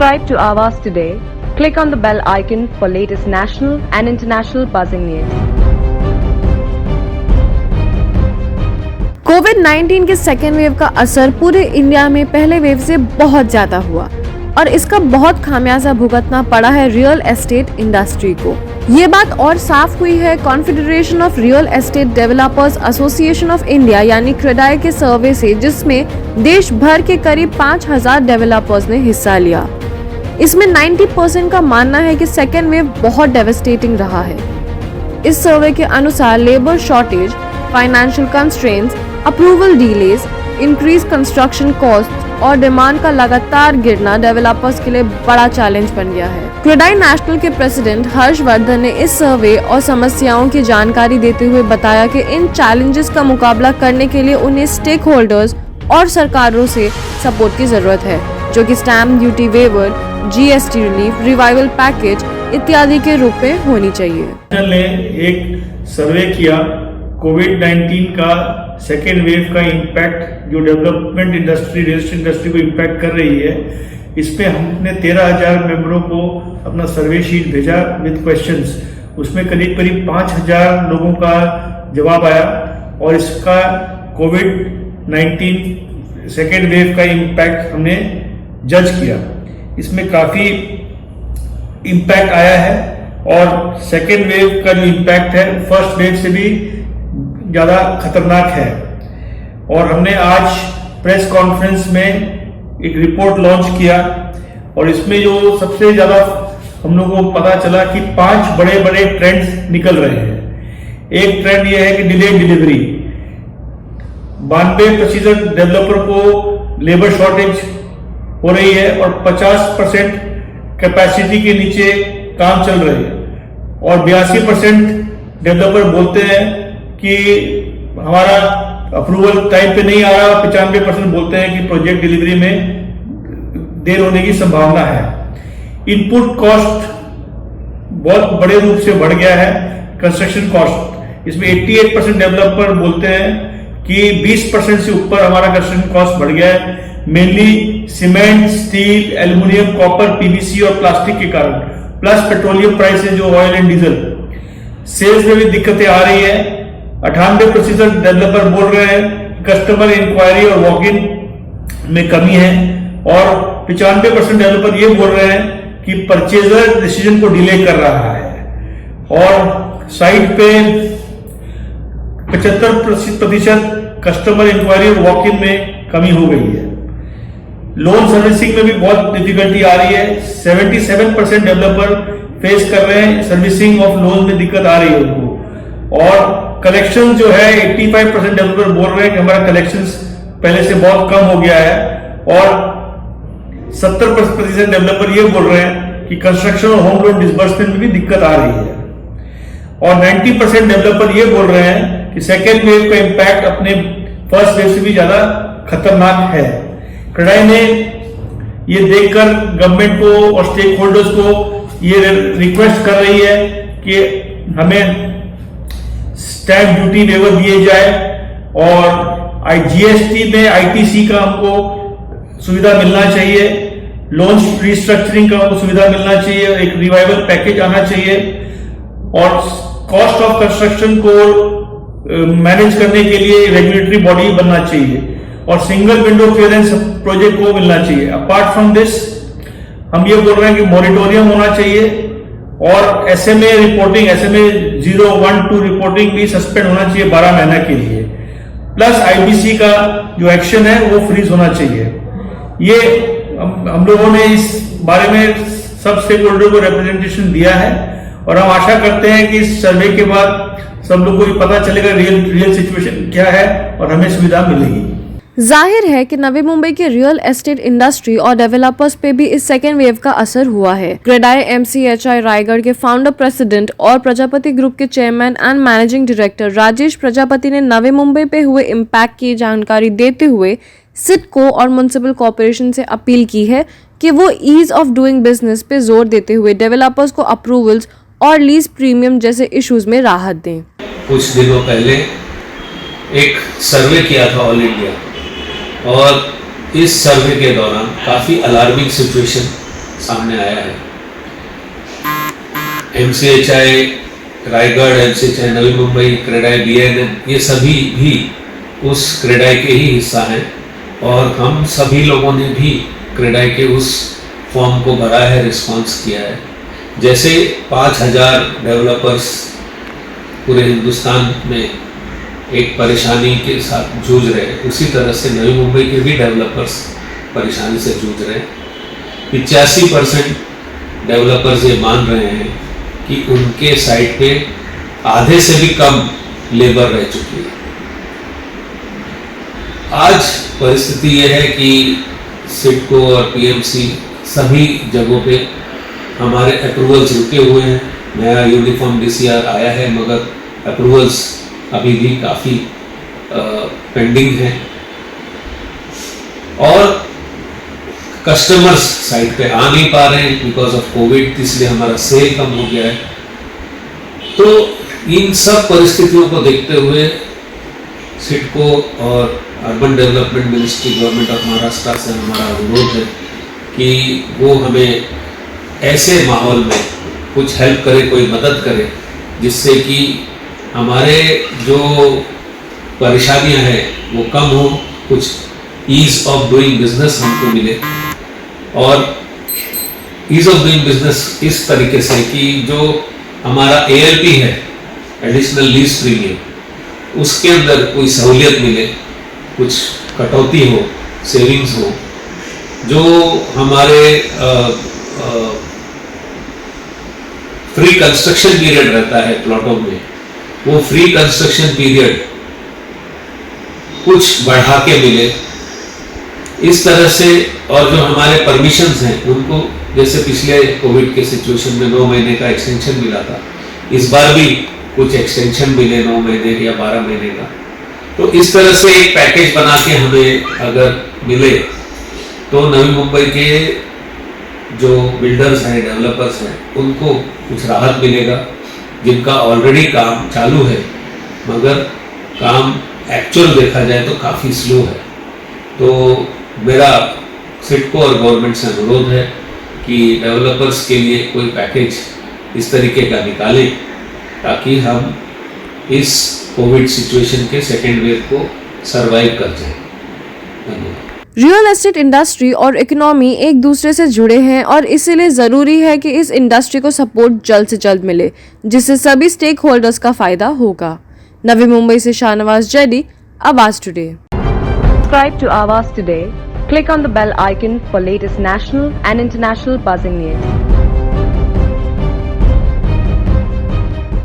Subscribe to Awaaz today. Click on the bell icon for latest national and international buzzing news. कोविड-19 के second wave का असर पूरे India में पहले wave से बहुत ज्यादा हुआ और इसका बहुत खामियाजा भुगतना पड़ा है रियल एस्टेट इंडस्ट्री को। ये बात और साफ हुई है confederation of real estate developers association of India यानी क्रेडाई के सर्वे से, जिसमें देश भर के करीब 5000 डेवलपर्स ने हिस्सा लिया। इसमें 90% का मानना है कि सेकेंड वेव बहुत डेवास्टेटिंग रहा है। इस सर्वे के अनुसार labour shortage, financial constraints, approval delays, increase construction cost और डिमांड का लगातार गिरना डेवलपर्स के लिए बड़ा चैलेंज बन गया है। क्रेडाई नेशनल के प्रेसिडेंट हर्षवर्धन ने इस सर्वे और समस्याओं की जानकारी देते हुए बताया कि इन चैलेंजेस का मुकाबला करने के लिए उन्हें स्टेक होल्डर्स और सरकारों से सपोर्ट की जरूरत है, जो कि stamp duty waiver, GST relief, revival package इत्यादि के रूप में होनी चाहिए। ने एक सर्वे किया कोविड-19 का सेकेंड वेव का इम्पैक्ट जो development industry, real estate industry को इम्पैक्ट कर रही है। इस पे हमने 13,000 मेंबरों को अपना सर्वे शीट भेजा विद क्वेश्चंस। उसमें करीब 5,000 लोगों का जवाब आया और इसका कोविड-19 सेकेंड वेव का इम्पैक्ट हमने जज किया। इसमें काफी इम्पैक्ट आया है और सेकेंड वेव का जो इम्पैक्ट है फर्स्ट वेव से भी ज्यादा खतरनाक है। और हमने आज प्रेस कॉन्फ्रेंस में एक रिपोर्ट लॉन्च किया और इसमें जो सबसे ज्यादा हम लोगों को पता चला कि 5 बड़े बड़े ट्रेंड्स निकल रहे हैं। एक ट्रेंड यह है कि डिलेड डिलीवरी, 92% डेवलपर को लेबर शॉर्टेज हो रही है और 50% कैपेसिटी के नीचे काम चल रहे हैं और 82% डेवलपर बोलते हैं कि हमारा अप्रूवल टाइम पे नहीं आ रहा। 95% बोलते हैं कि प्रोजेक्ट डिलीवरी में देर होने की संभावना है। इनपुट कॉस्ट बहुत बड़े रूप से बढ़ गया है। कंस्ट्रक्शन कॉस्ट, इसमें 88% डेवलपर बोलते हैं कि 20% से ऊपर हमारा कंस्ट्रक्शन कॉस्ट बढ़ गया है, mainly cement, steel, aluminium, copper, PVC और प्लास्टिक के कारण, प्लस पेट्रोलियम प्राइसेस जो ऑयल एंड डीजल। सेल्स में भी दिक्कतें आ रही है। 98% डेवलपर बोल रहे हैं कस्टमर इंक्वायरी और वॉक इन में कमी है और 95% डेवलपर ये बोल रहे हैं कि परचेजर डिसीजन को डिले कर रहा है और साइट पे 75% कस्टमर इंक्वायरी और वॉक इन में कमी हो गई है। लोन सर्विसिंग में भी बहुत डिफिकल्टी आ रही है। 77% डेवलपर फेस कर रहे हैं सर्विसिंग ऑफ लोन में दिक्कत आ रही है उनको। और कलेक्शन जो है 85% डेवलपर बोल रहे हैं कि हमारा कलेक्शंस पहले से बहुत कम हो गया है और 70% डेवलपर ये बोल रहे हैं कि कंस्ट्रक्शन और होम लोन डिसबर्समेंट में भी दिक्कत आ रही है और 90% डेवलपर ये बोल रहे हैं कि सेकेंड वेव का इम्पैक्ट अपने फर्स्ट वेव से भी ज्यादा खतरनाक है। क्रेडाई ने ये देखकर गवर्नमेंट को और स्टेक होल्डर्स को ये रिक्वेस्ट कर रही है कि हमें स्टैम्प ड्यूटी वेवर दिए जाए और जीएसटी में आईटीसी का हमको सुविधा मिलना चाहिए, लोन रिस्ट्रक्चरिंग का हमको सुविधा मिलना चाहिए, एक रिवाइवल पैकेज आना चाहिए और कॉस्ट ऑफ कंस्ट्रक्शन को मैनेज करने के लिए रेगुलेटरी बॉडी बनना चाहिए और सिंगल विंडो क्लियरेंस प्रोजेक्ट को मिलना चाहिए। अपार्ट फ्रॉम दिस हम ये बोल रहे हैं कि मॉनिटोरियम होना चाहिए और एसएमए रिपोर्टिंग, एसएमए 0, 1, 2 रिपोर्टिंग भी सस्पेंड होना चाहिए 12 महीने के लिए। प्लस आईबीसी का जो एक्शन है वो फ्रीज होना चाहिए। ये हम लोगों ने इस बारे में सब स्टेक होल्डर को रिप्रेजेंटेशन दिया है और हम आशा करते हैं कि इस सर्वे के बाद सब लोगों को पता चलेगा रियल सिचुएशन क्या है और हमें सुविधा मिलेगी। जाहिर है कि नवी मुंबई के रियल एस्टेट इंडस्ट्री और डेवलपर्स पे भी इस सेकेंड वेव का असर हुआ है। क्रेडाई एमसीएचआई रायगढ़ के फाउंडर प्रेसिडेंट और प्रजापति ग्रुप के chairman and managing director Rajesh Prajapati ने नवी मुंबई पे हुए इम्पैक्ट की जानकारी देते हुए सिडको और म्युनिसिपल कॉर्पोरेशन से अपील की है कि वो ईज ऑफ डूइंग बिजनेस पे जोर देते हुए डेवलपर्स को अप्रूवल्स और लीज प्रीमियम जैसे इश्यूज में राहत दें। कुछ दिनों पहले एक सर्वे किया था ऑल इंडिया और इस सर्वे के दौरान काफ़ी अलार्मिंग सिचुएशन सामने आया है। MCHI Raigarh, MCHI Navi Mumbai, CREDAI BNN, ये सभी भी उस क्रेडाई के ही हिस्सा हैं और हम सभी लोगों ने भी क्रेडाई के उस फॉर्म को भरा है, रिस्पॉन्स किया है। जैसे 5000 डेवलपर्स पूरे हिंदुस्तान में एक परेशानी के साथ जूझ रहे हैं, उसी तरह से नवी मुंबई के भी डेवलपर्स परेशानी से जूझ रहे हैं। 85% डेवलपर्स ये मान रहे हैं कि उनके साइट पे आधे से भी कम लेबर रह चुकी है। आज परिस्थिति ये है कि सिडको और PMC सभी जगहों पे हमारे अप्रूवल्स रुके हुए हैं। नया यूनिफॉर्म DCR आया है मगर अप्रूवल्स अभी भी काफ़ी पेंडिंग है और कस्टमर्स साइट पे आ नहीं पा रहे हैं बिकॉज ऑफ कोविड, इसलिए हमारा सेल कम हो गया है। तो इन सब परिस्थितियों को देखते हुए सिडको और urban development ministry government of Maharashtra से हमारा अनुरोध है कि वो हमें ऐसे माहौल में कुछ हेल्प करे, कोई मदद करे, जिससे कि हमारे जो परेशानियां हैं वो कम हो, कुछ ईज ऑफ डूइंग बिजनेस हमको मिले। और ईज ऑफ डूइंग बिजनेस इस तरीके से कि जो हमारा ALP है, एडिशनल लीज प्रीमियम, उसके अंदर कोई सहूलियत मिले, कुछ कटौती हो, सेविंग्स हो। जो हमारे फ्री कंस्ट्रक्शन पीरियड रहता है प्लॉटों में, वो फ्री कंस्ट्रक्शन पीरियड कुछ बढ़ा के मिले इस तरह से। और जो हमारे परमिशंस हैं उनको, जैसे पिछले कोविड के सिचुएशन में 9 महीने का एक्सटेंशन मिला था, इस बार भी कुछ एक्सटेंशन मिले 9 महीने या 12 महीने का। तो इस तरह से एक पैकेज बना के हमें अगर मिले तो नवी मुंबई के जो बिल्डर्स हैं, डेवलपर्स हैं, उनको कुछ राहत मिलेगा। जिनका ऑलरेडी काम चालू है मगर काम एक्चुअल देखा जाए तो काफ़ी स्लो है। तो मेरा सिडको और गवर्नमेंट से अनुरोध है कि डेवलपर्स के लिए कोई पैकेज इस तरीके का निकालें ताकि हम इस कोविड सिचुएशन के सेकेंड वेव को सरवाइव कर जाएं। धन्यवाद। रियल एस्टेट इंडस्ट्री और इकोनॉमी एक दूसरे से जुड़े हैं और इसीलिए जरूरी है कि इस इंडस्ट्री को सपोर्ट जल्द से जल्द मिले, जिससे सभी स्टेक होल्डर्स का फायदा होगा। नवी मुंबई से शाहनवाज जैदी, आवाज today. Subscribe to Awaaz today. Click on the bell icon for latest national and international buzzing news.